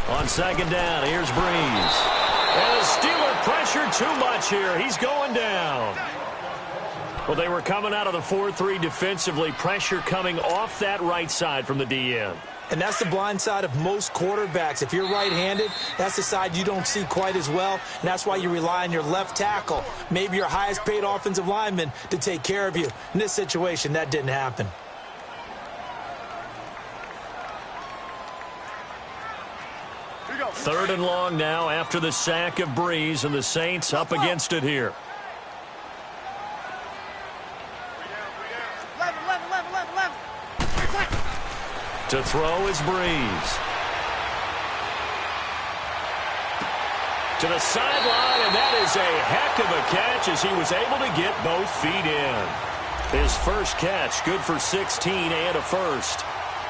On second down, here's Breeze. And the Steeler pressure too much here. He's going down. Well, they were coming out of the 4-3 defensively. Pressure coming off that right side from the DN. And that's the blind side of most quarterbacks. If you're right-handed, that's the side you don't see quite as well, and that's why you rely on your left tackle, maybe your highest-paid offensive lineman, to take care of you. In this situation, that didn't happen. Third and long now after the sack of Breeze, and the Saints up against it here. To throw is Breeze. To the sideline, and that is a heck of a catch as he was able to get both feet in. His first catch, good for 16 and a first.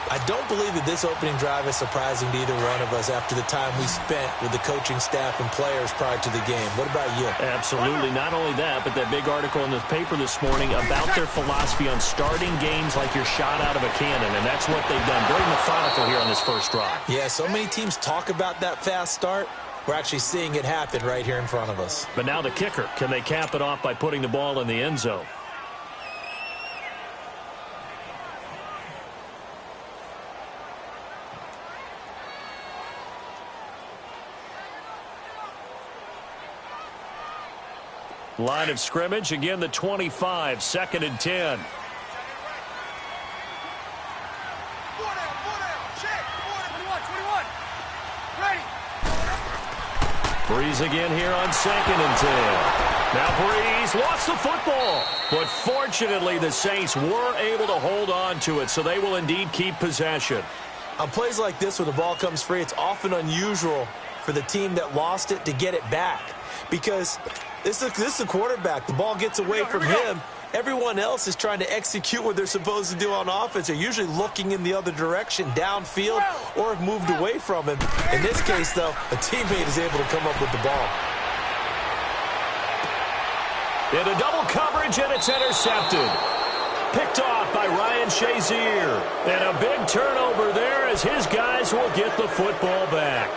I don't believe that this opening drive is surprising to either one of us after the time we spent with the coaching staff and players prior to the game. What about you? Absolutely. Not only that, but that big article in the paper this morning about their philosophy on starting games like you're shot out of a cannon, and that's what they've done. Very methodical here on this first drive. Yeah, so many teams talk about that fast start. We're actually seeing it happen right here in front of us. But now the kicker. Can they cap it off by putting the ball in the end zone? Line of scrimmage, again the 25, second and 10. Breeze again here on second and 10. Now Breeze lost the football, but fortunately the Saints were able to hold on to it, so they will indeed keep possession. On plays like this, when the ball comes free, it's often unusual for the team that lost it to get it back, because this is a quarterback. The ball gets away from him. Everyone else is trying to execute what they're supposed to do on offense. They're usually looking in the other direction, downfield, or have moved away from him. In this case, though, a teammate is able to come up with the ball. Into double coverage, and it's intercepted. Picked off by Ryan Shazier. And a big turnover there as his guys will get the football back.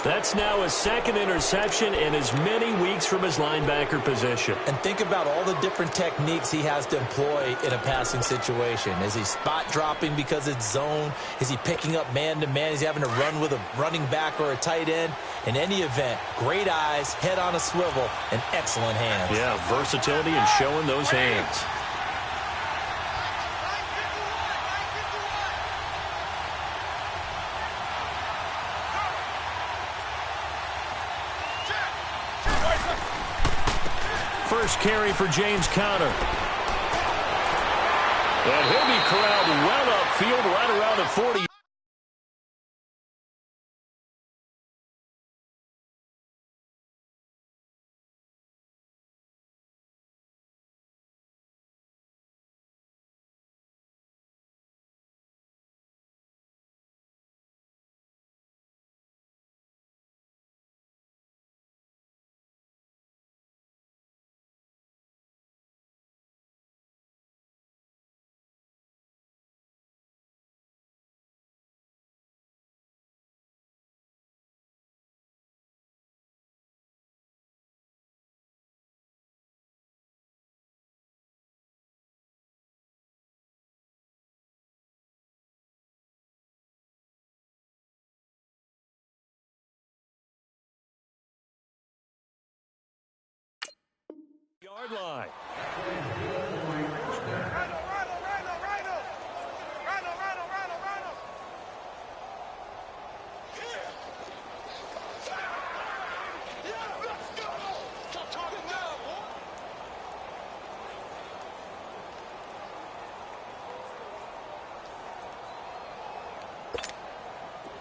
That's now his second interception in as many weeks from his linebacker position. And think about all the different techniques he has to employ in a passing situation. Is he spot dropping because it's zone? Is he picking up man-to-man? Is he having to run with a running back or a tight end? In any event, great eyes, head on a swivel, and excellent hands. Yeah, versatility and showing those hands. First carry for James Conner. And he'll be corralled well upfield right around the 40. Yard line.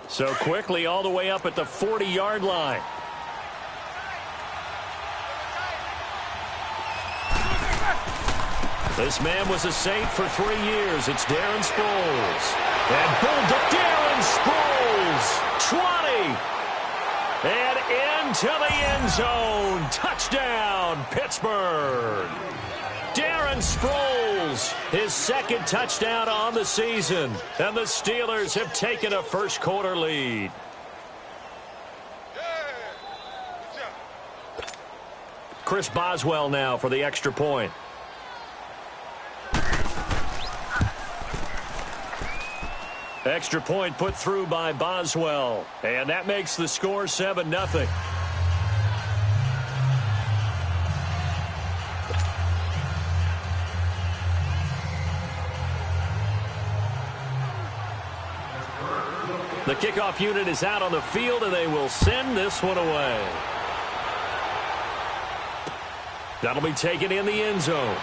So quickly all the way up at the 40-yard line. This man was a Saint for 3 years. It's Darren Sproles. And pulled up Darren Sproles. 20. And into the end zone. Touchdown, Pittsburgh. Darren Sproles, his second touchdown on the season. And the Steelers have taken a first-quarter lead. Chris Boswell now for the extra point. Extra point put through by Boswell. And that makes the score 7-0. The kickoff unit is out on the field, and they will send this one away. That'll be taken in the end zone.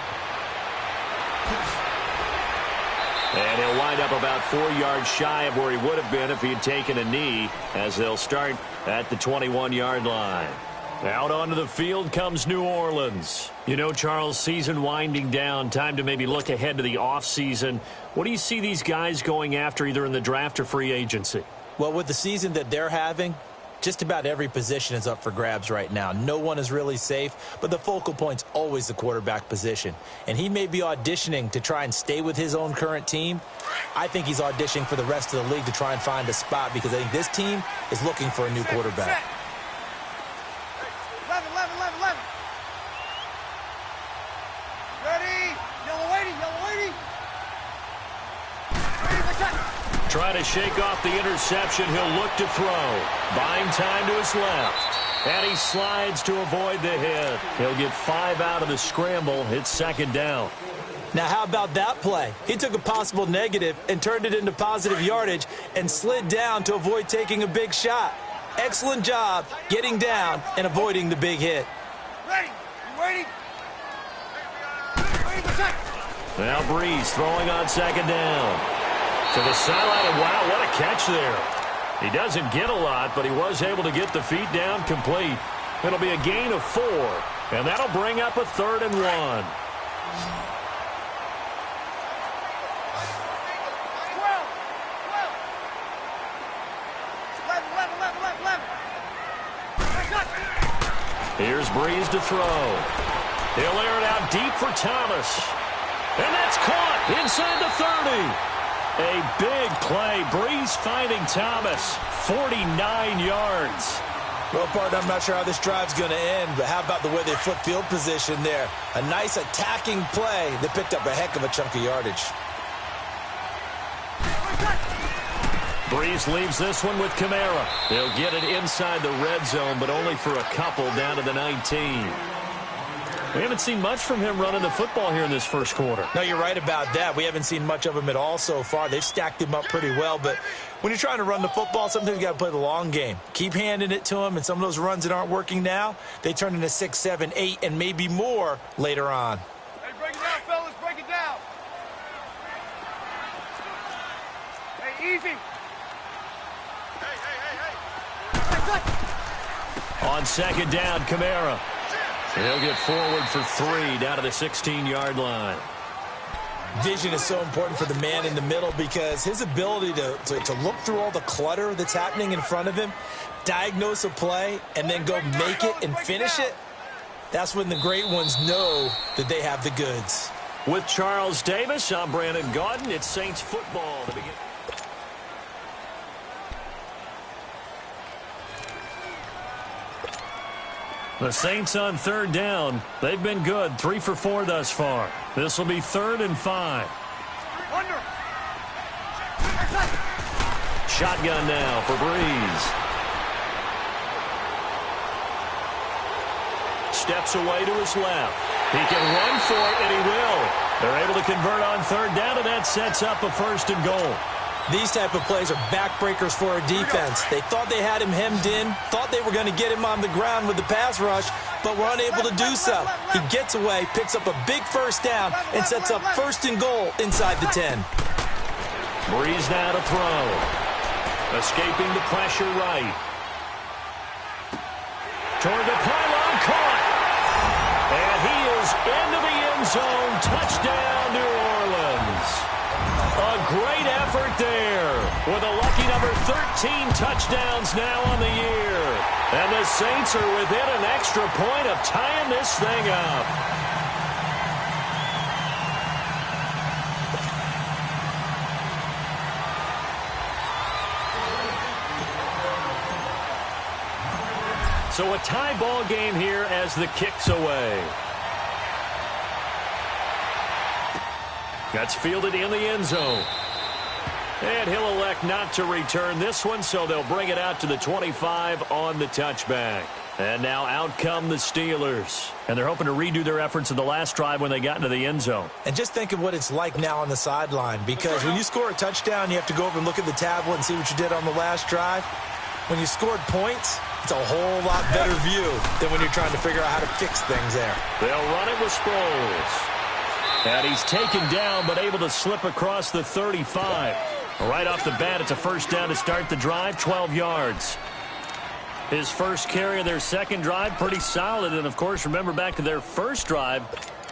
And he'll wind up about 4 yards shy of where he would have been if he had taken a knee, as they'll start at the 21-yard line. Out onto the field comes New Orleans. You know, Charles, season winding down, time to maybe look ahead to the offseason. What do you see these guys going after either in the draft or free agency? Well, with the season that they're having, just about every position is up for grabs right now. No one is really safe, but the focal point's always the quarterback position. And he may be auditioning to try and stay with his own current team. I think he's auditioning for the rest of the league to try and find a spot because I think this team is looking for a new quarterback. 11, 11, 11, 11. Ready? Yellow waiting, yellow waiting. Ready for touch. Trying to shake off the interception. He'll look to throw. Buying time to his left. And he slides to avoid the hit. He'll get 5 out of the scramble. It's second down. Now, how about that play? He took a possible negative and turned it into positive yardage and slid down to avoid taking a big shot. Excellent job getting down and avoiding the big hit. Ready? You waiting? Ready for touch. Now Breeze throwing on second down. To the sideline, and wow, what a catch there. He doesn't get a lot, but he was able to get the feet down complete. It'll be a gain of 4, and that'll bring up a 3rd and 1. 12, 11, 11, 11, 11. Here's Breeze to throw. He'll air it out deep for Thomas. And that's caught inside the 30. A big play. Breeze finding Thomas. 49 yards. Well, partner, I'm not sure how this drive's going to end, but how about the way they flip field position there? A nice attacking play that picked up a heck of a chunk of yardage. Breeze leaves this one with Kamara. They'll get it inside the red zone, but only for a couple down to the 19. We haven't seen much from him running the football here in this first quarter. No, you're right about that. We haven't seen much of him at all so far. They've stacked him up pretty well, but when you're trying to run the football, sometimes you got to play the long game. Keep handing it to him, and some of those runs that aren't working now, they turn into 6, 7, 8, and maybe more later on. Hey, break it down, fellas. Break it down. Hey, easy. Hey. On second down, Kamara. He'll get forward for 3 down to the 16-yard line. Vision is so important for the man in the middle because his ability to look through all the clutter that's happening in front of him, diagnose a play, and then go make it and finish it, that's when the great ones know that they have the goods. With Charles Davis, I'm Brandon Gaudin. It's Saints football to begin. The Saints on third down. They've been good. 3 for 4 thus far. This will be 3rd and 5. Under. Shotgun now for Breeze. Steps away to his left. He can run for it, and he will. They're able to convert on third down, and that sets up a 1st and goal. These type of plays are backbreakers for a defense. They thought they had him hemmed in, thought they were going to get him on the ground with the pass rush, but were unable to do so. He gets away, picks up a big 1st down, and sets up 1st and goal inside the 10. Breeze now to throw. Escaping the pressure right. Toward the pylon, caught. And he is into the end zone. Touchdown, New Orleans. A great effort there with a lucky number 13 touchdowns now on the year. And the Saints are within an extra point of tying this thing up. So a tie ball game here as the kick's away. That's fielded in the end zone. And he'll elect not to return this one, so they'll bring it out to the 25 on the touchback. And now out come the Steelers. And they're hoping to redo their efforts in the last drive when they got into the end zone. And just think of what it's like now on the sideline, because when you score a touchdown, you have to go over and look at the tablet and see what you did on the last drive. When you scored points, it's a whole lot better view than when you're trying to figure out how to fix things there. They'll run it with Sproles. And he's taken down, but able to slip across the 35. Right off the bat, it's a first down to start the drive, 12 yards. His first carry of their second drive, pretty solid. And, of course, remember back to their first drive,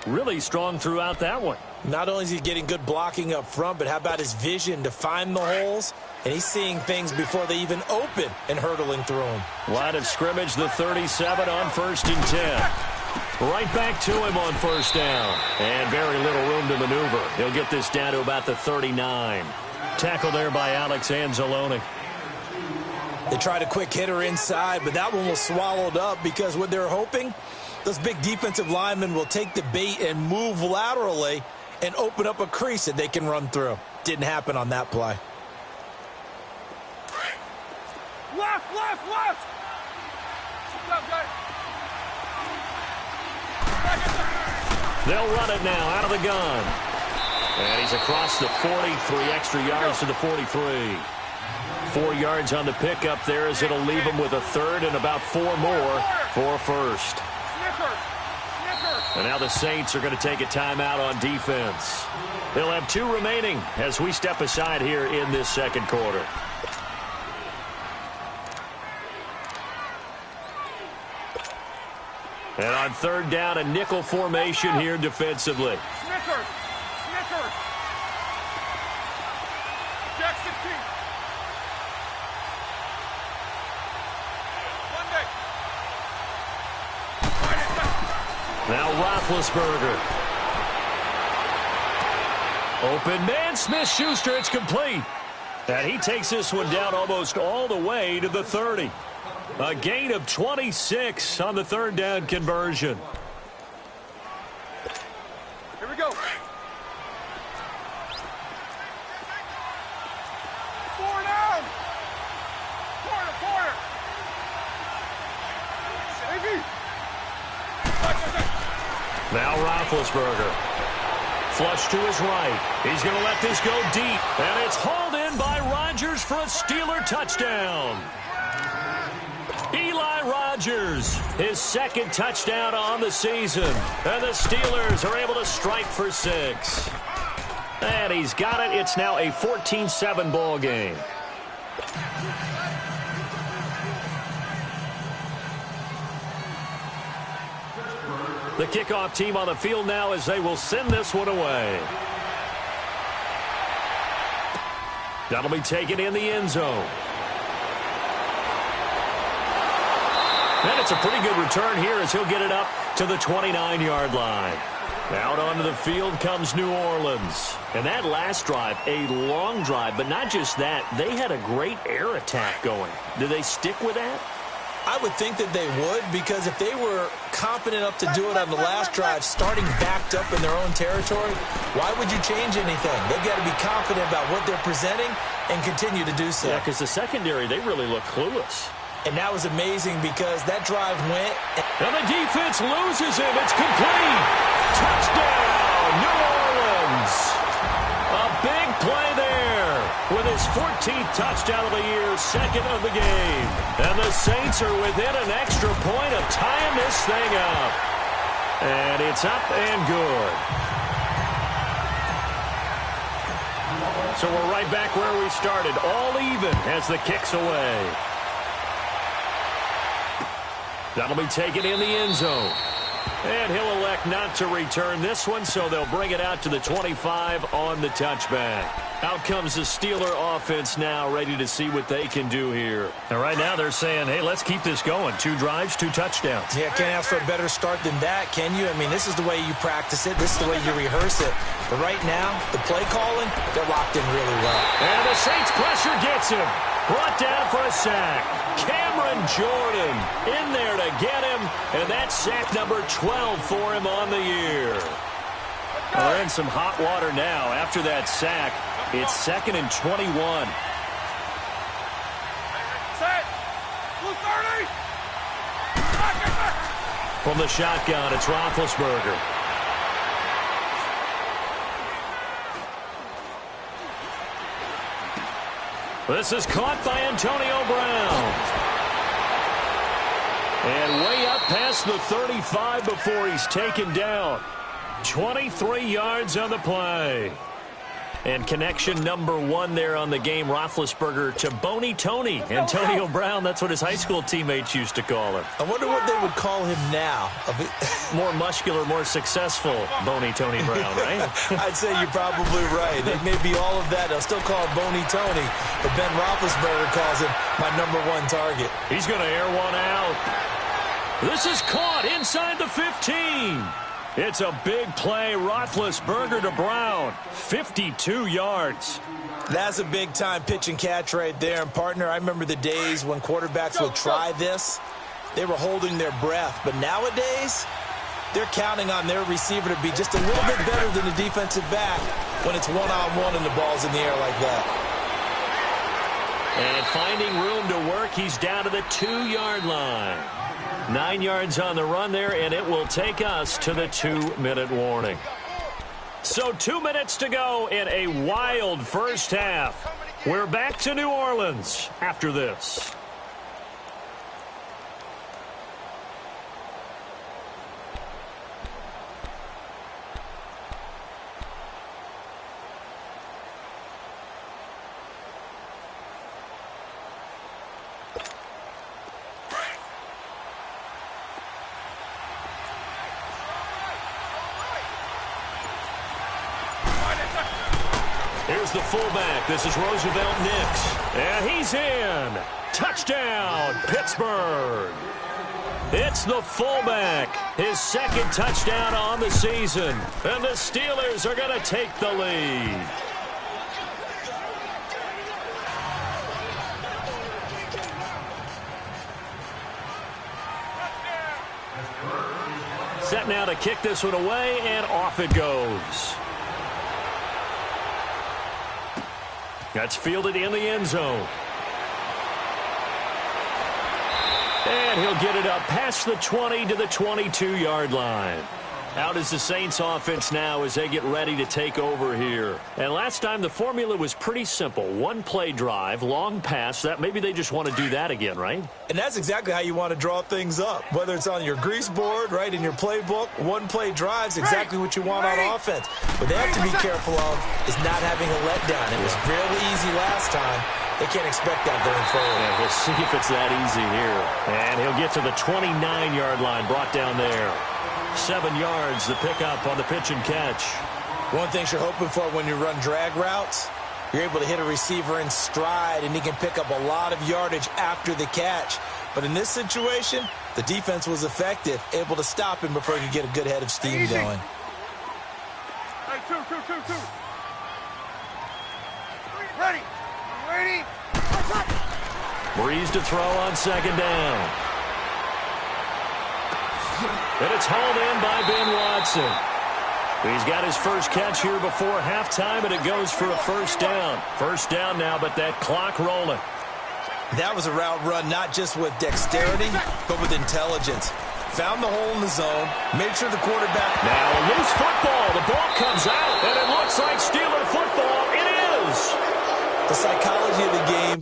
really strong throughout that one. Not only is he getting good blocking up front, but how about his vision to find the holes? And he's seeing things before they even open and hurtling through them. Line of scrimmage, the 37 on 1st and 10. Right back to him on first down. And very little room to maneuver. He'll get this down to about the 39. Tackle there by Alex Anzalone. They tried a quick hitter inside, but that one was swallowed up because what they're hoping, those big defensive linemen will take the bait and move laterally and open up a crease that they can run through. Didn't happen on that play. Left, left, left! They'll run it now out of the gun. And he's across the 40, 3 extra yards to the 43. 4 yards on the pickup there as it'll leave him with a third and about 4 more for first. And now the Saints are going to take a timeout on defense. They'll have 2 remaining as we step aside here in this second quarter. And on third down, a nickel formation here defensively. Snicker! Snicker! Jackson King! Now Roethlisberger. Open man, Smith-Schuster, it's complete. And he takes this one down almost all the way to the 30. A gain of 26 on the third down conversion. Here we go. 4 down. Corner. Safety. Now Roethlisberger. Flush to his right. He's going to let this go deep. And it's hauled in by Rodgers for a Steeler touchdown. Eli Rodgers, his second touchdown on the season. And the Steelers are able to strike for 6. And he's got it. It's now a 14-7 ball game. The kickoff team on the field now as they will send this one away. That'll be taken in the end zone. And it's a pretty good return here as he'll get it up to the 29-yard line. Out onto the field comes New Orleans. And that last drive, a long drive, but not just that. They had a great air attack going. Do they stick with that? I would think that they would, because if they were confident enough to do it on the last drive, starting backed up in their own territory, why would you change anything? They've got to be confident about what they're presenting and continue to do so. Yeah, because the secondary, they really look clueless. And that was amazing because that drive went. And the defense loses him. It's complete. Touchdown, New Orleans. A big play there with his 14th touchdown of the year, second of the game. And the Saints are within an extra point of tying this thing up. And it's up and good. So we're right back where we started, all even as the kick's away. That'll be taken in the end zone. And he'll elect not to return this one, so they'll bring it out to the 25 on the touchback. Out comes the Steeler offense now, ready to see what they can do here. And right now they're saying, hey, let's keep this going. 2 drives, 2 touchdowns. Yeah, can't ask for a better start than that, can you? I mean, this is the way you practice it. This is the way you rehearse it. But right now, the play calling, they're locked in really well. And the Saints pressure gets him. Brought down for a sack. Cameron Jordan in there to get him. And that's sack number 12 for him on the year. Well, they're in some hot water now. After that sack, it's 2nd and 21. Set. Blue 30. From the shotgun, it's Roethlisberger. This is caught by Antonio Brown. And way up past the 35 before he's taken down. 23 yards on the play. And connection number 1 there on the game, Roethlisberger to Boney Tony. Antonio Brown, that's what his high school teammates used to call him. I wonder what they would call him now. More muscular, more successful Boney Tony Brown, right? I'd say you're probably right. It may be all of that. They'll still call him Boney Tony, but Ben Roethlisberger calls him my number 1 target. He's going to air one out. This is caught inside the 15. It's a big play. Roethlisberger to Brown. 52 yards. That's a big-time pitch and catch right there. And, partner, I remember the days when quarterbacks would try this. They were holding their breath. But nowadays, they're counting on their receiver to be just a little bit better than the defensive back when it's one-on-one and the ball's in the air like that. And finding room to work, he's down to the 2-yard line. 9 yards on the run there, and it will take us to the 2-minute warning. So 2 minutes to go in a wild first half. We're back to New Orleans after this. Here's the fullback. This is Roosevelt Nix. And he's in. Touchdown, Pittsburgh. It's the fullback. His 2nd touchdown on the season. And the Steelers are going to take the lead. Set now to kick this one away, and off it goes. That's fielded in the end zone. And he'll get it up past the 20 to the 22-yard line. Out is the Saints offense now as they get ready to take over here. And last time the formula was pretty simple. 1-play drive, long pass. That maybe they just want to do that again, right? And that's exactly how you want to draw things up. Whether it's on your grease board, right, in your playbook, 1-play drive's exactly what you want on offense. What they have to be careful of is not having a letdown. It was fairly easy last time. They can't expect that going forward. Yeah, we'll see if it's that easy here. And he'll get to the 29-yard line, brought down there. 7 yards, the pickup on the pitch and catch. One thing you're hoping for when you run drag routes, you're able to hit a receiver in stride, and he can pick up a lot of yardage after the catch. But in this situation, the defense was effective, able to stop him before he could get a good head of steam going. Hey, two. Ready. Ready. Breeze to throw on 2nd down. And it's hauled in by Ben Watson. He's got his first catch here before halftime, and it goes for a first down. First down now, but that clock rolling. That was a route run not just with dexterity, but with intelligence. Found the hole in the zone, made sure the quarterback... Now a loose football. The ball comes out, and it looks like Steeler football. It is. The psychology of the game.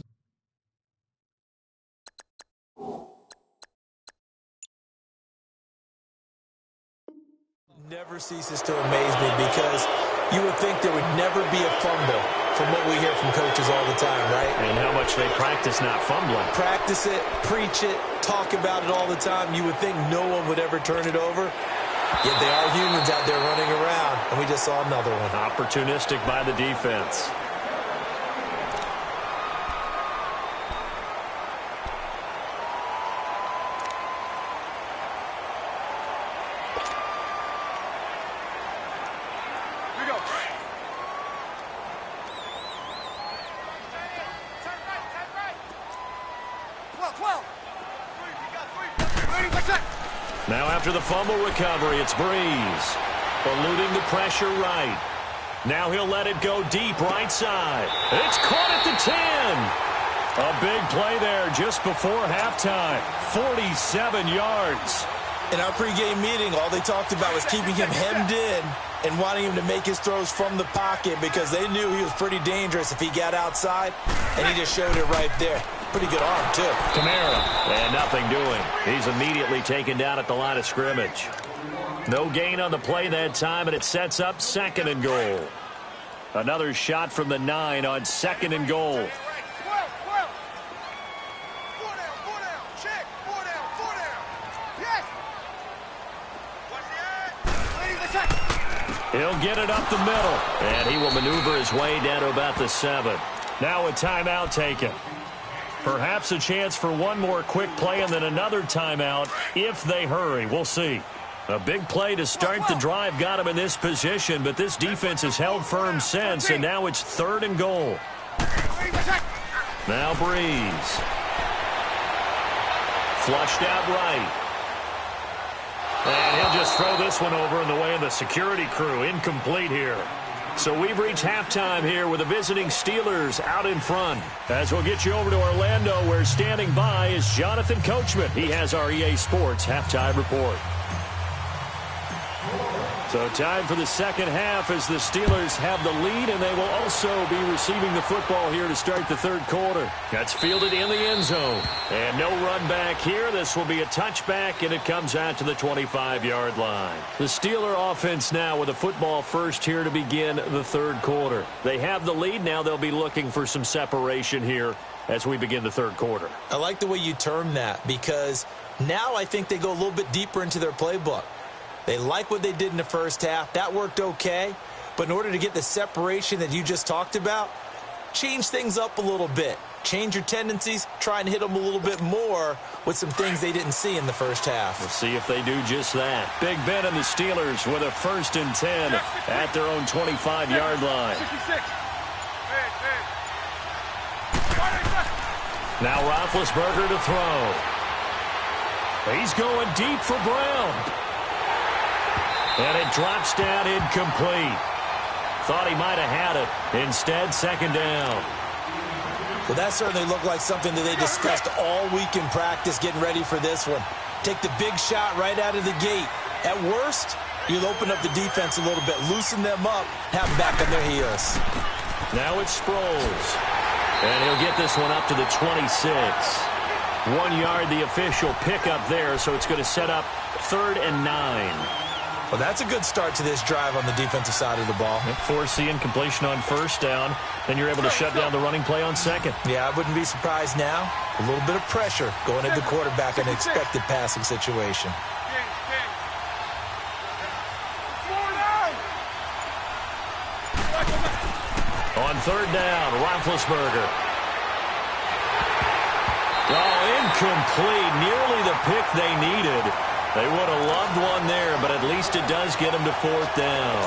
Never ceases to amaze me because you would think there would never be a fumble from what we hear from coaches all the time, right? And how much they practice not fumbling. Practice it, preach it, talk about it all the time. You would think no one would ever turn it over. Yet they are humans out there running around, and we just saw another one. Opportunistic by the defense. Here we go. 12. Ready, that's it. Now after the fumble recovery, it's Breeze. Eluding the pressure right. Now he'll let it go deep right side. It's caught at the 10. A big play there just before halftime. 47 yards. In our pregame meeting, all they talked about was keeping him hemmed in and wanting him to make his throws from the pocket because they knew he was pretty dangerous if he got outside, and he just showed it right there. Pretty good arm, too. Kamara, and nothing doing. He's immediately taken down at the line of scrimmage. No gain on the play that time, and it sets up 2nd and goal. Another shot from the 9 on 2nd and goal. He'll get it up the middle, and he will maneuver his way down to about the 7. Now a timeout taken. Perhaps a chance for one more quick play and then another timeout if they hurry. We'll see. A big play to start the drive got him in this position, but this defense has held firm since, and now it's 3rd and goal. Now Breeze. Flushed out right. And he'll just throw this one over in the way of the security crew. Incomplete here. So we've reached halftime here with the visiting Steelers out in front. As we'll get you over to Orlando, where standing by is Jonathan Coachman. He has our EA Sports halftime report. So time for the second half as the Steelers have the lead, and they will also be receiving the football here to start the 3rd quarter. That's fielded in the end zone. And no run back here. This will be a touchback, and it comes out to the 25-yard line. The Steeler offense now with a football first here to begin the 3rd quarter. They have the lead. Now they'll be looking for some separation here as we begin the 3rd quarter. I like the way you term that because now I think they go a little bit deeper into their playbook. They like what they did in the first half. That worked okay. But in order to get the separation that you just talked about, change things up a little bit. Change your tendencies. Try and hit them a little bit more with some things they didn't see in the first half. We'll see if they do just that. Big Ben and the Steelers with a 1st and 10 at their own 25-yard line. Now Roethlisberger to throw. He's going deep for Brown. And it drops down incomplete. Thought he might have had it. Instead, 2nd down. Well, that certainly looked like something that they discussed all week in practice getting ready for this one. Take the big shot right out of the gate. At worst, you'll open up the defense a little bit, loosen them up, have them back on their heels. Now it's Sproles. And he'll get this one up to the 26. 1 yard, the official pickup there, so it's going to set up 3rd and 9. Well, that's a good start to this drive on the defensive side of the ball. Force the incompletion on 1st down. Then you're able to shut down the running play on 2nd. Yeah, I wouldn't be surprised now. A little bit of pressure going at the quarterback in an expected passing situation. On 3rd down, Roethlisberger. Oh, incomplete. Nearly the pick they needed. They would have loved one there, but at least it does get them to 4th down.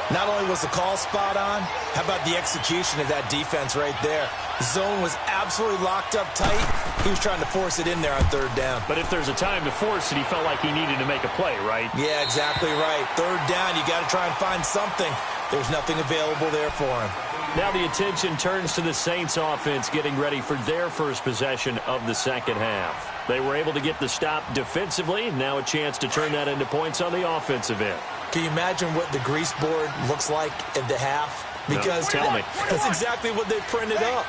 Not only was the call spot on, how about the execution of that defense right there? The zone was absolutely locked up tight. He was trying to force it in there on 3rd down. But if there's a time to force it, he felt like he needed to make a play, right? Yeah, exactly right. 3rd down, you got to try and find something. There's nothing available there for him. Now the attention turns to the Saints offense getting ready for their first possession of the 2nd half. They were able to get the stop defensively. Now a chance to turn that into points on the offensive end. Can you imagine what the grease board looks like at the half? Because no, tell me. That's exactly what they printed up.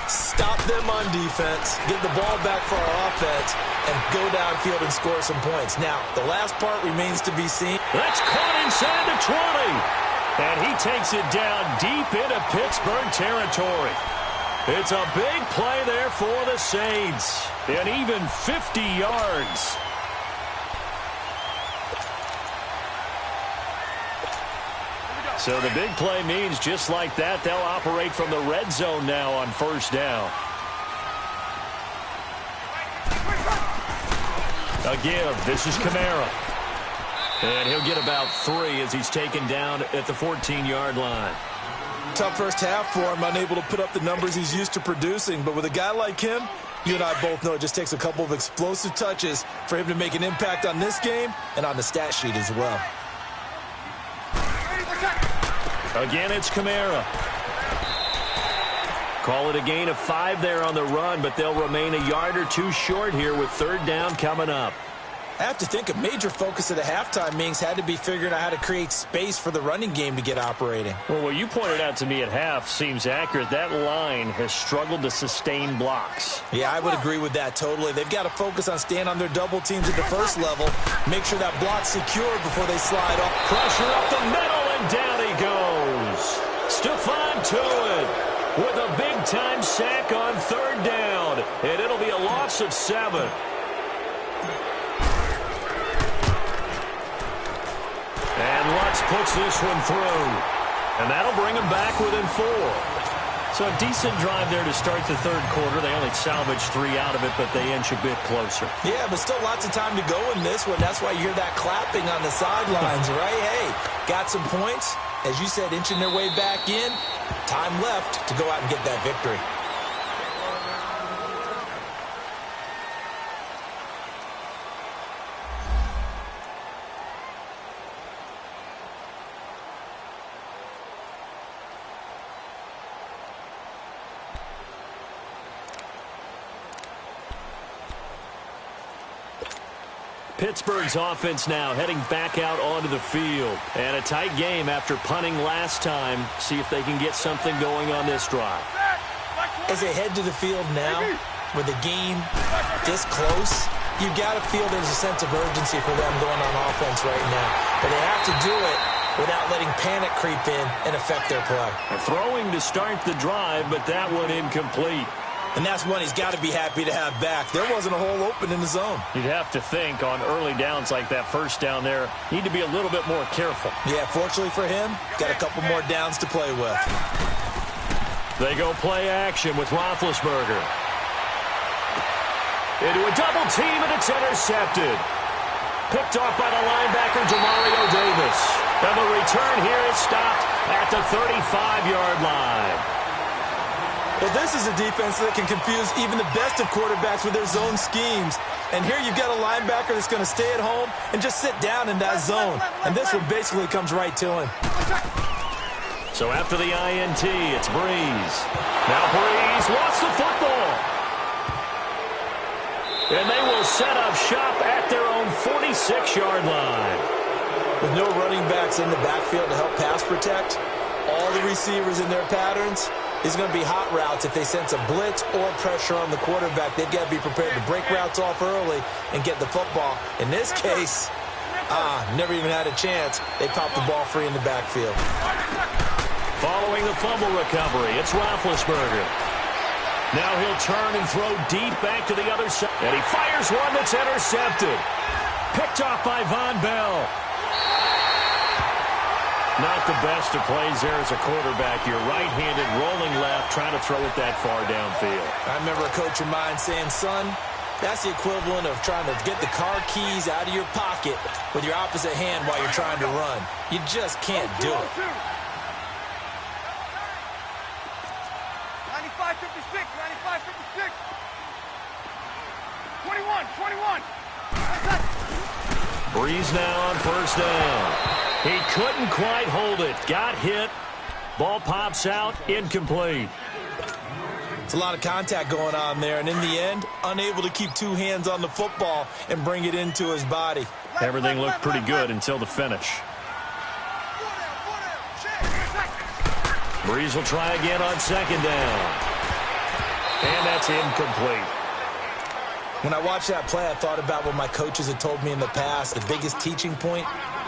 Stop them on defense, get the ball back for our offense, and go downfield and score some points. Now, the last part remains to be seen. That's caught inside the 20. And he takes it down deep into Pittsburgh territory. It's a big play there for the Saints. And even 50 yards. So the big play means just like that, they'll operate from the red zone now on 1st down. A give. This is Kamara. And he'll get about 3 as he's taken down at the 14-yard line. Tough first half for him, unable to put up the numbers he's used to producing. But with a guy like him, You and I both know it just takes a couple of explosive touches for him to make an impact on this game and on the stat sheet as well. Again, it's Kamara. Call it a gain of 5 there on the run, but they'll remain a yard or two short here with third down coming up. I have to think a major focus of the halftime meetings had to be figuring out how to create space for the running game to get operating. Well, what you pointed out to me at half seems accurate. That line has struggled to sustain blocks. Yeah, I would agree with that totally. They've got to focus on staying on their double teams at the first level, make sure that block's secure before they slide off. Pressure up the middle, and down he goes. Stephon Tuitt with a big-time sack on third down, and it'll be a loss of 7. And Lutz puts this one through. And that'll bring them back within 4. So a decent drive there to start the third quarter. They only salvaged 3 out of it, but they inch a bit closer. Yeah, but still lots of time to go in this one. That's why you hear that clapping on the sidelines, right? Hey, got some points. As you said, inching their way back in. Time left to go out and get that victory. Pittsburgh's offense now heading back out onto the field. And a tight game after punting last time. See if they can get something going on this drive. As they head to the field now, with the game this close, you got to feel there's a sense of urgency for them going on offense right now. But they have to do it without letting panic creep in and affect their play. Throwing to start the drive, but that one incomplete. And that's one he's got to be happy to have back. There wasn't a hole open in the zone. You'd have to think on early downs like that first down there, need to be a little bit more careful. Yeah, fortunately for him, got a couple more downs to play with. They go play action with Roethlisberger. Into a double team, and it's intercepted. Picked off by the linebacker, Demario Davis. And the return here is stopped at the 35-yard line. Well, this is a defense that can confuse even the best of quarterbacks with their zone schemes. And here you've got a linebacker that's going to stay at home and just sit down in that zone. And this one basically comes right to him. So after the INT, it's Breeze. Now Breeze lost the football. And they will set up shop at their own 46-yard line. With no running backs in the backfield to help pass protect, all the receivers in their patterns, these are going to be hot routes if they sense a blitz or pressure on the quarterback. They've got to be prepared to break routes off early and get the football. In this case, never even had a chance. They popped the ball free in the backfield. Following the fumble recovery, it's Roethlisberger. Now he'll turn and throw deep back to the other side. And he fires one that's intercepted. Picked off by Von Bell. Not the best of plays there as a quarterback. You're right-handed, rolling left, trying to throw it that far downfield. I remember a coach of mine saying, son, that's the equivalent of trying to get the car keys out of your pocket with your opposite hand while you're trying to run. You just can't do it. 95-56, 95-56. 21. Breeze now on first down. He couldn't quite hold it. Got hit. Ball pops out. Incomplete. It's a lot of contact going on there, and in the end, unable to keep two hands on the football and bring it into his body. Everything looked pretty good until the finish. Breeze will try again on second down. And that's incomplete. When I watched that play, I thought about what my coaches had told me in the past. The biggest teaching point,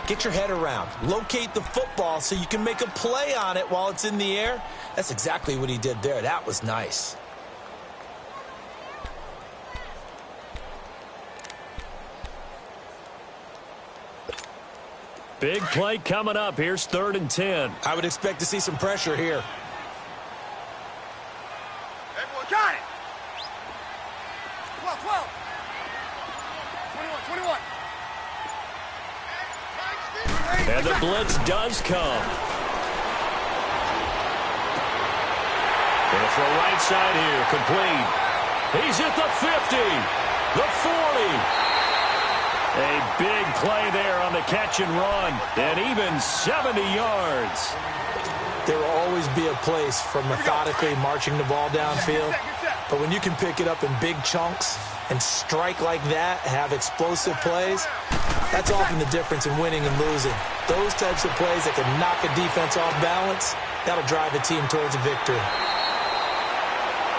get your head around. Locate the football so you can make a play on it while it's in the air. That's exactly what he did there. That was nice. Big play coming up. Here's 3rd and 10. I would expect to see some pressure here. Everyone got it. 12. 21. And the blitz does come. Gonna throw right side here. Complete. He's at the 50, the 40. A big play there on the catch and run, and even 70 yards. There will always be a place for methodically marching the ball downfield, but when you can pick it up in big chunks and strike like that, have explosive plays, that's often the difference in winning and losing. Those types of plays that can knock a defense off balance, that'll drive a team towards a victory.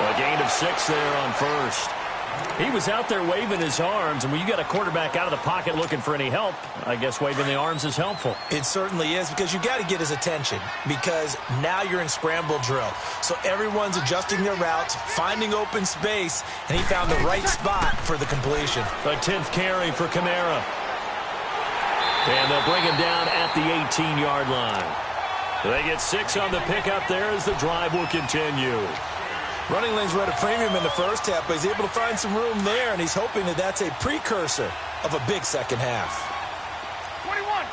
A gain of 6 there on first. He was out there waving his arms, and when you got a quarterback out of the pocket looking for any help, I guess waving the arms is helpful. It certainly is, because you got to get his attention, because now you're in scramble drill. So everyone's adjusting their routes, finding open space, and he found the right spot for the completion. A 10th carry for Kamara. And they'll bring him down at the 18-yard line. They get 6 on the pickup there as the drive will continue. Running lanes were at a premium in the first half, but he's able to find some room there, and he's hoping that that's a precursor of a big second half. 21,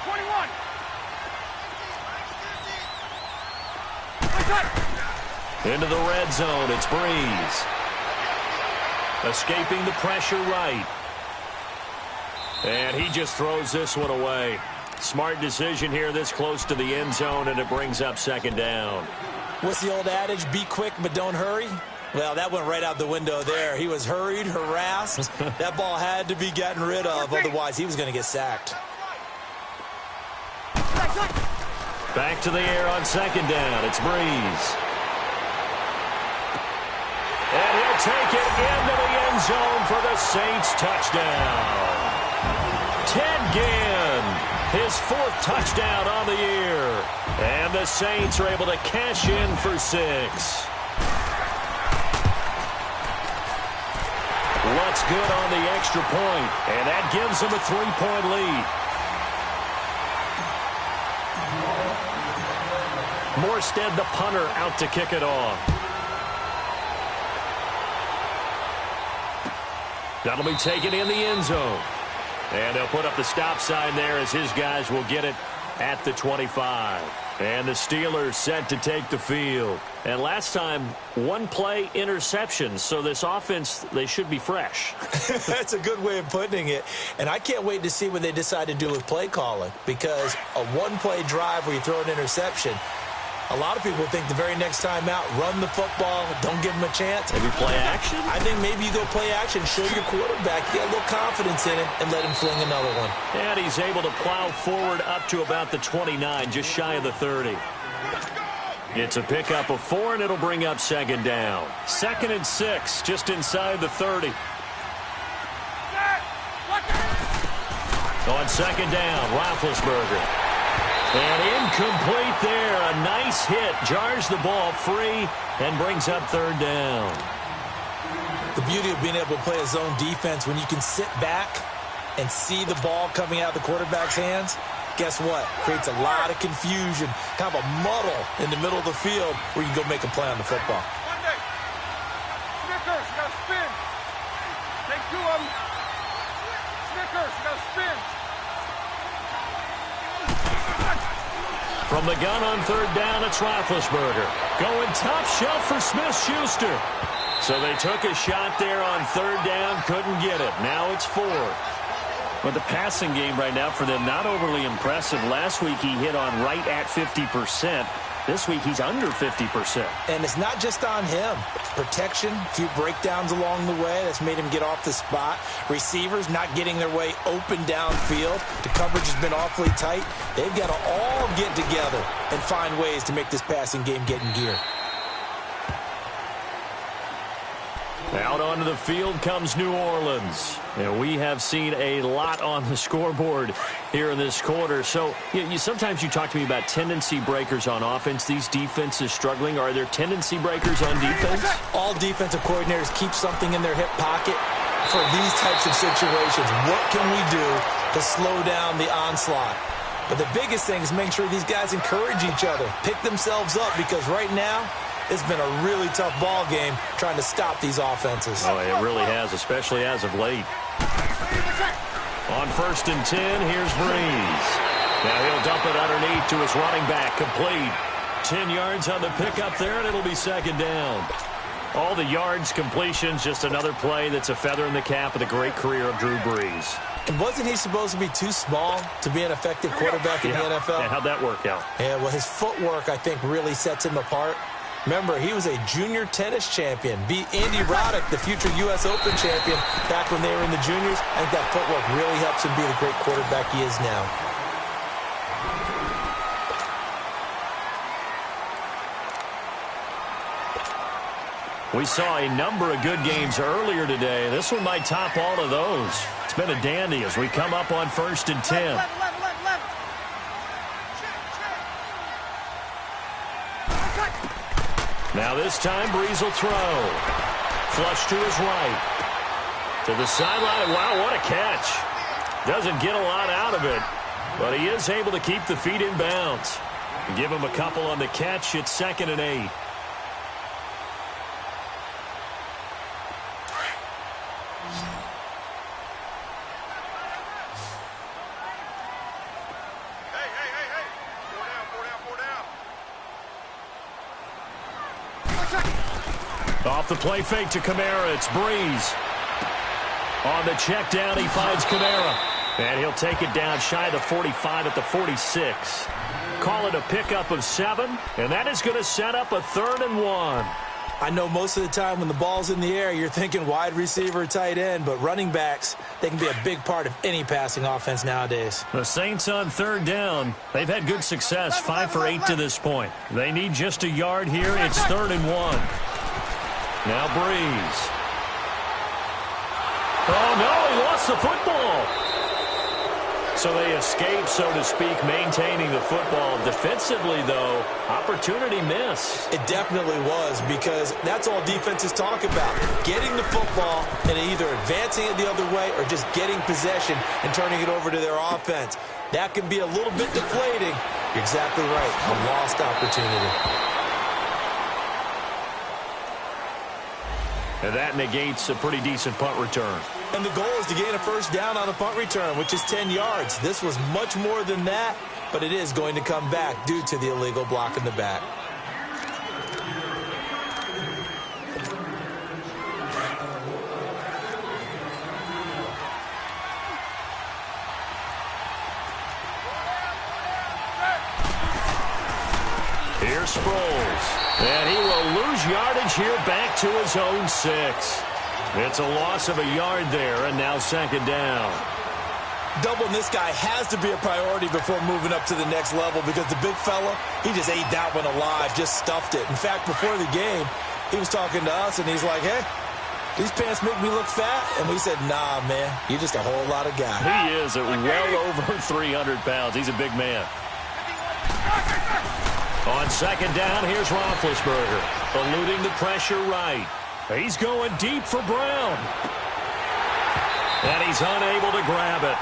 21. Into the red zone, it's Breeze. Escaping the pressure right. And he just throws this one away. Smart decision here this close to the end zone, and it brings up second down. What's the old adage, be quick but don't hurry? Well, that went right out the window there. He was hurried, harassed. That ball had to be gotten rid of, otherwise he was going to get sacked. Back to the air on second down. It's Breeze. And he'll take it into the end zone for the Saints touchdown. Ted Ginn. His 4th touchdown on the year. And the Saints are able to cash in for 6. Looks good on the extra point, and that gives them a 3-point lead. Morstead, the punter, out to kick it off. That'll be taken in the end zone. And they'll put up the stop sign there as his guys will get it at the 25. And the Steelers set to take the field. And last time, 1 play interception. So this offense, they should be fresh. That's a good way of putting it. And I can't wait to see what they decide to do with play calling. Because a 1-play drive where you throw an interception, a lot of people think the very next time out, run the football, don't give him a chance. Maybe play action? I think maybe you go play action, show your quarterback, get a little confidence in him, and let him fling another one. And he's able to plow forward up to about the 29, just shy of the 30. It's a pickup of 4, and it'll bring up second down. 2nd and 6, just inside the 30. On second down, Roethlisberger. And incomplete there. A nice hit. Jars the ball free and brings up 3rd down. The beauty of being able to play a zone defense when you can sit back and see the ball coming out of the quarterback's hands, guess what? Creates a lot of confusion, kind of a muddle in the middle of the field where you can go make a play on the football. Snickers, you gotta spin. Take 2 of them. Snickers, you gotta spin. From the gun on 3rd down, it's Roethlisberger. Going top shelf for Smith-Schuster. So they took a shot there on 3rd down, couldn't get it. Now it's 4. Well, the passing game right now for them, not overly impressive. Last week he hit on right at 50%. This week he's under 50%. And it's not just on him. Protection, a few breakdowns along the way. That's made him get off the spot. Receivers not getting their way open downfield. The coverage has been awfully tight. They've got to all get together and find ways to make this passing game get in gear. Out onto the field comes New Orleans. And we have seen a lot on the scoreboard here in this quarter. So sometimes you talk to me about tendency breakers on offense. These defenses struggling. Are there tendency breakers on defense? All defensive coordinators keep something in their hip pocket for these types of situations. What can we do to slow down the onslaught? But the biggest thing is make sure these guys encourage each other, pick themselves up, because right now, it's been a really tough ball game trying to stop these offenses. Oh, it really has, especially as of late. On 1st and 10, here's Breeze. Now he'll dump it underneath to his running back, complete. 10 yards on the pickup there, and it'll be second down. All the yards, completions, just another play that's a feather in the cap of the great career of Drew Brees. And wasn't he supposed to be too small to be an effective quarterback in the NFL? Yeah, how'd that work out? Yeah, well, his footwork, I think, really sets him apart. Remember, he was a junior tennis champion, beat Andy Roddick, the future U.S. Open champion, back when they were in the juniors. I think that footwork really helps him be the great quarterback he is now. We saw a number of good games earlier today. This one might top all of those. It's been a dandy as we come up on 1st and 10. Now this time, Brees will throw. Flush to his right. To the sideline. Wow, what a catch. Doesn't get a lot out of it, but he is able to keep the feet in bounds. Give him a couple on the catch. It's 2nd and 8. Off the play fake to Kamara, it's Brees. On the check down, he finds Kamara. And he'll take it down shy of the 45 at the 46. Call it a pickup of 7, and that is going to set up a 3rd and 1. I know most of the time when the ball's in the air, you're thinking wide receiver, tight end, but running backs, they can be a big part of any passing offense nowadays. The Saints on 3rd down. They've had good success, 5 for 8 to this point. They need just a yard here. It's 3rd and 1. Now Brees. Oh, no, he lost the football. So they escape, so to speak, maintaining the football. Defensively, though, opportunity miss. It definitely was, because that's all defenses talk about. Getting the football and either advancing it the other way or just getting possession and turning it over to their offense. That can be a little bit deflating. You're exactly right. A lost opportunity. And that negates a pretty decent punt return. And the goal is to gain a 1st down on a punt return, which is 10 yards. This was much more than that, but it is going to come back due to the illegal block in the back. Here's Sproles. And he will lose yardage here back to his own 6. It's a loss of a yard there, and now 2nd down. Doubling this guy has to be a priority before moving up to the next level, because the big fella, he just ate that one alive, just stuffed it. In fact, before the game, he was talking to us, and he's like, hey, these pants make me look fat. And we said, nah, man, you're just a whole lot of guy. He is at well over 300 pounds. He's a big man. On 2nd down, here's Roethlisberger, eluding the pressure right. He's going deep for Brown. And he's unable to grab it.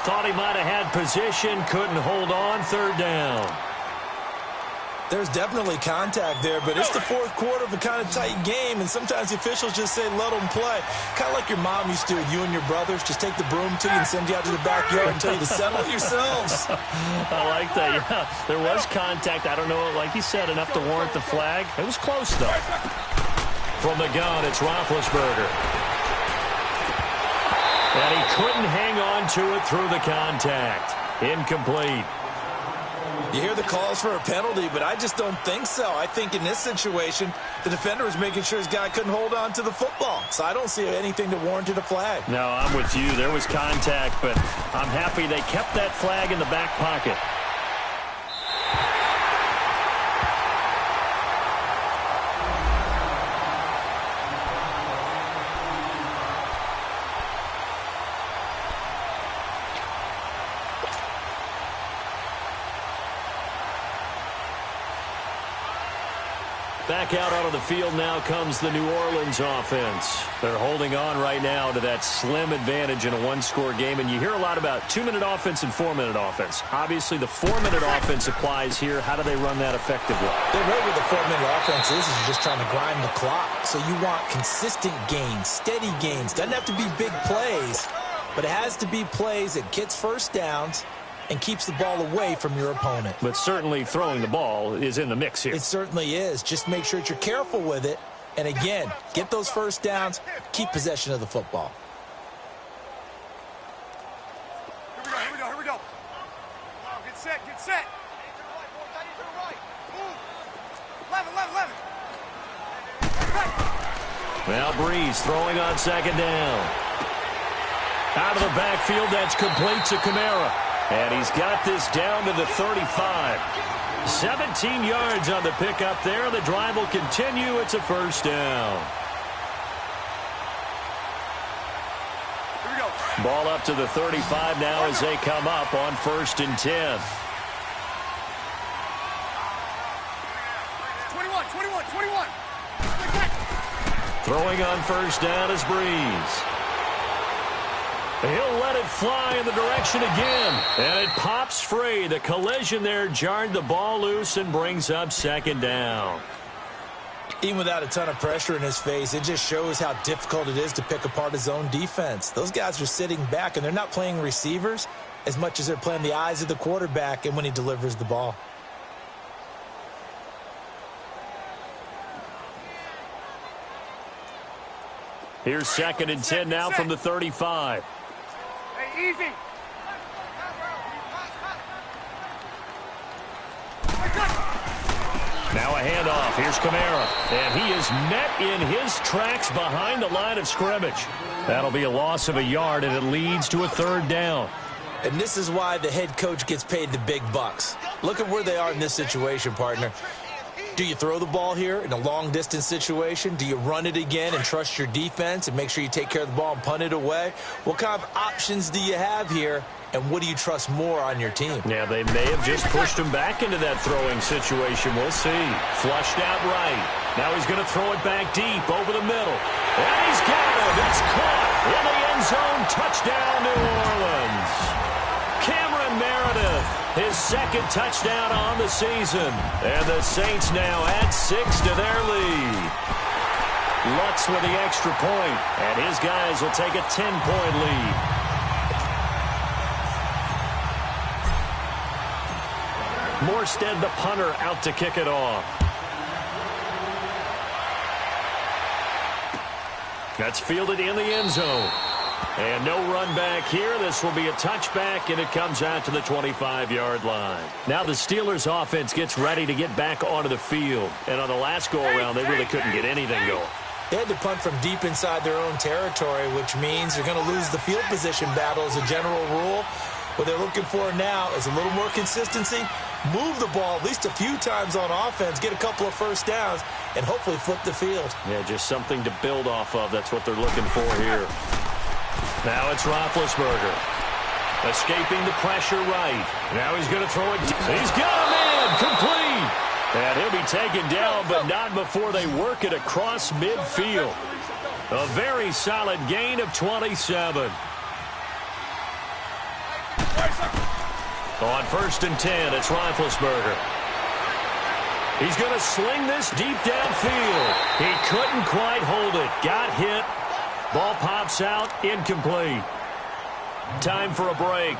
Thought he might have had position, couldn't hold on, 3rd down. There's definitely contact there, but it's the 4th quarter of a kind of tight game, and sometimes the officials just say, let them play. Kind of like your mom used to with you and your brothers. Just take the broom to you and send you out to the backyard and tell you to settle it yourselves. I like that, yeah. There was contact. I don't know, like you said, enough to warrant the flag. It was close, though. From the gun, it's Roethlisberger. And he couldn't hang on to it through the contact. Incomplete. You hear the calls for a penalty, but I just don't think so. I think in this situation, the defender was making sure his guy couldn't hold on to the football. So I don't see anything that warranted a flag. No, I'm with you. There was contact, but I'm happy they kept that flag in the back pocket. Back out onto the field now comes the New Orleans offense. They're holding on right now to that slim advantage in a one-score game, and you hear a lot about 2-minute offense and 4-minute offense. Obviously, the 4-minute offense applies here. How do they run that effectively? The way with the 4-minute offense is just trying to grind the clock. So you want consistent gains, steady gains. Doesn't have to be big plays, but it has to be plays that gets 1st downs and keeps the ball away from your opponent. But certainly throwing the ball is in the mix here. It certainly is. Just make sure that you're careful with it And again, get those first downs, keep possession of the football. Here we go. Get set. Left. Now Breeze throwing on second down. Out of the backfield, that's complete to Kamara. And he's got this down to the 35. 17 yards on the pickup there. The drive will continue. It's a first down. Here we go. Ball up to the 35 now as they come up on 1st and 10. 21. Throwing on first down is Breeze. He'll let it fly in the direction again. And it pops free. The collision there jarred the ball loose and brings up second down. Even without a ton of pressure in his face, it just shows how difficult it is to pick apart his own defense. Those guys are sitting back, and they're not playing receivers as much as they're playing the eyes of the quarterback and when he delivers the ball. Here's 2nd and 10 now from the 35. Hey, easy. Now a handoff. Here's Kamara. And he is met in his tracks behind the line of scrimmage. That'll be a loss of a yard, and it leads to a 3rd down. And this is why the head coach gets paid the big bucks. Look at where they are in this situation, partner. Do you throw the ball here in a long-distance situation? Do you run it again and trust your defense and make sure you take care of the ball and punt it away? What kind of options do you have here, and what do you trust more on your team? Yeah, they may have just pushed him back into that throwing situation. We'll see. Flushed out right. Now he's going to throw it back deep over the middle. And he's got it. It's caught in the end zone. Touchdown, New Orleans. Cameron Meredith, his 2nd touchdown on the season. And the Saints now add 6 to their lead. Lutz with the extra point, and his guys will take a 10-point lead. Morstead, the punter, out to kick it off. That's fielded in the end zone. And no run back here. This will be a touchback, and it comes out to the 25-yard line. Now the Steelers' offense gets ready to get back onto the field. And on the last go-around, they really couldn't get anything going. They had to punt from deep inside their own territory, which means they're going to lose the field position battle as a general rule. What they're looking for now is a little more consistency, move the ball at least a few times on offense, get a couple of first downs, and hopefully flip the field. Yeah, just something to build off of. That's what they're looking for here. Now it's Roethlisberger. Escaping the pressure right. Now he's going to throw it. He's got a man. Complete. And he'll be taken down, but not before they work it across midfield. A very solid gain of 27. On 1st and 10, it's Roethlisberger. He's going to sling this deep downfield. He couldn't quite hold it. Got hit. Ball pops out, incomplete. Time for a break.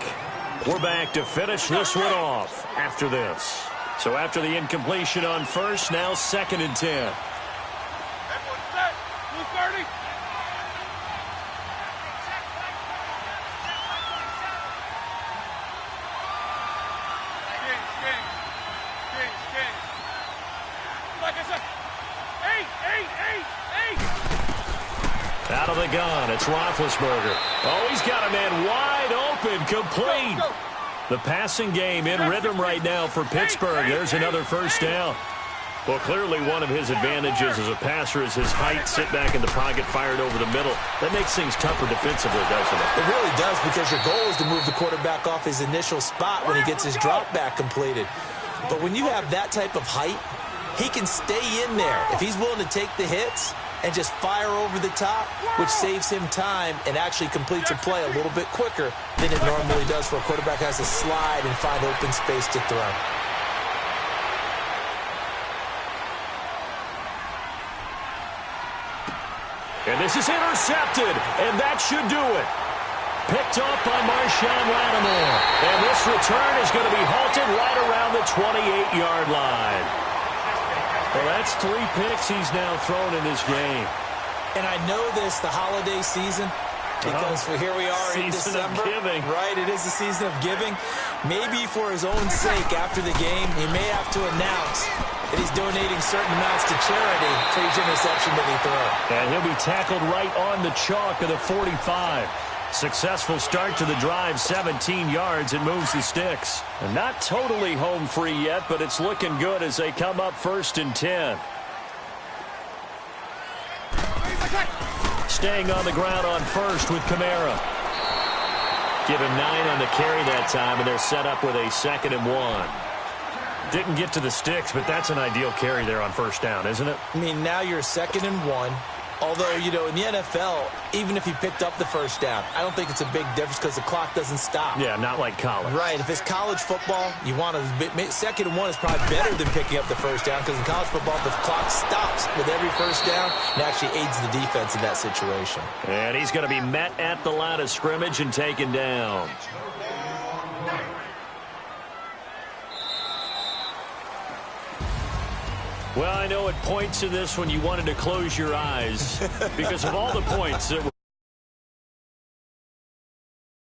We're back to finish this one off after this. So after the incompletion on 1st, now 2nd and 10. Everyone set. 230. King. Like I said, 8. Out of the gun, it's Roethlisberger. Oh, he's got a man wide open, complete. Go. The passing game in rhythm right now for Pittsburgh. There's another first down. Well, clearly one of his advantages as a passer is his height. Sit back in the pocket, fired over the middle. That makes things tougher defensively, doesn't it? It really does, because your goal is to move the quarterback off his initial spot when he gets his drop back completed. But when you have that type of height, he can stay in there if he's willing to take the hits and just fire over the top, which saves him time and actually completes a play a little bit quicker than it normally does for a quarterback who has to slide and find open space to throw. And this is intercepted, and that should do it. Picked off by Marshawn Lattimore. And this return is going to be halted right around the 28-yard line. Well, that's 3 picks he's now thrown in this game. And I know this, the holiday season, because here we are in December. Season of giving. Right, it is the season of giving. Maybe for his own sake, after the game, he may have to announce that he's donating certain amounts to charity for each interception that he throws. And he'll be tackled right on the chalk of the 45. Successful start to the drive, 17 yards. It moves the sticks. And not totally home free yet, but it's looking good as they come up 1st and 10. Staying on the ground on 1st with Kamara. Give him 9 on the carry that time, and they're set up with a 2nd and 1. Didn't get to the sticks, but that's an ideal carry there on 1st down, isn't it? I mean, now you're 2nd and 1. Although, you know, in the NFL, even if he picked up the 1st down, I don't think it's a big difference because the clock doesn't stop. Yeah, not like college. Right. If it's college football, you want to 2nd and 1 is probably better than picking up the 1st down because in college football, the clock stops with every 1st down and actually aids the defense in that situation. And he's going to be met at the line of scrimmage and taken down. Well, I know at points in this when you wanted to close your eyes because of all the points that were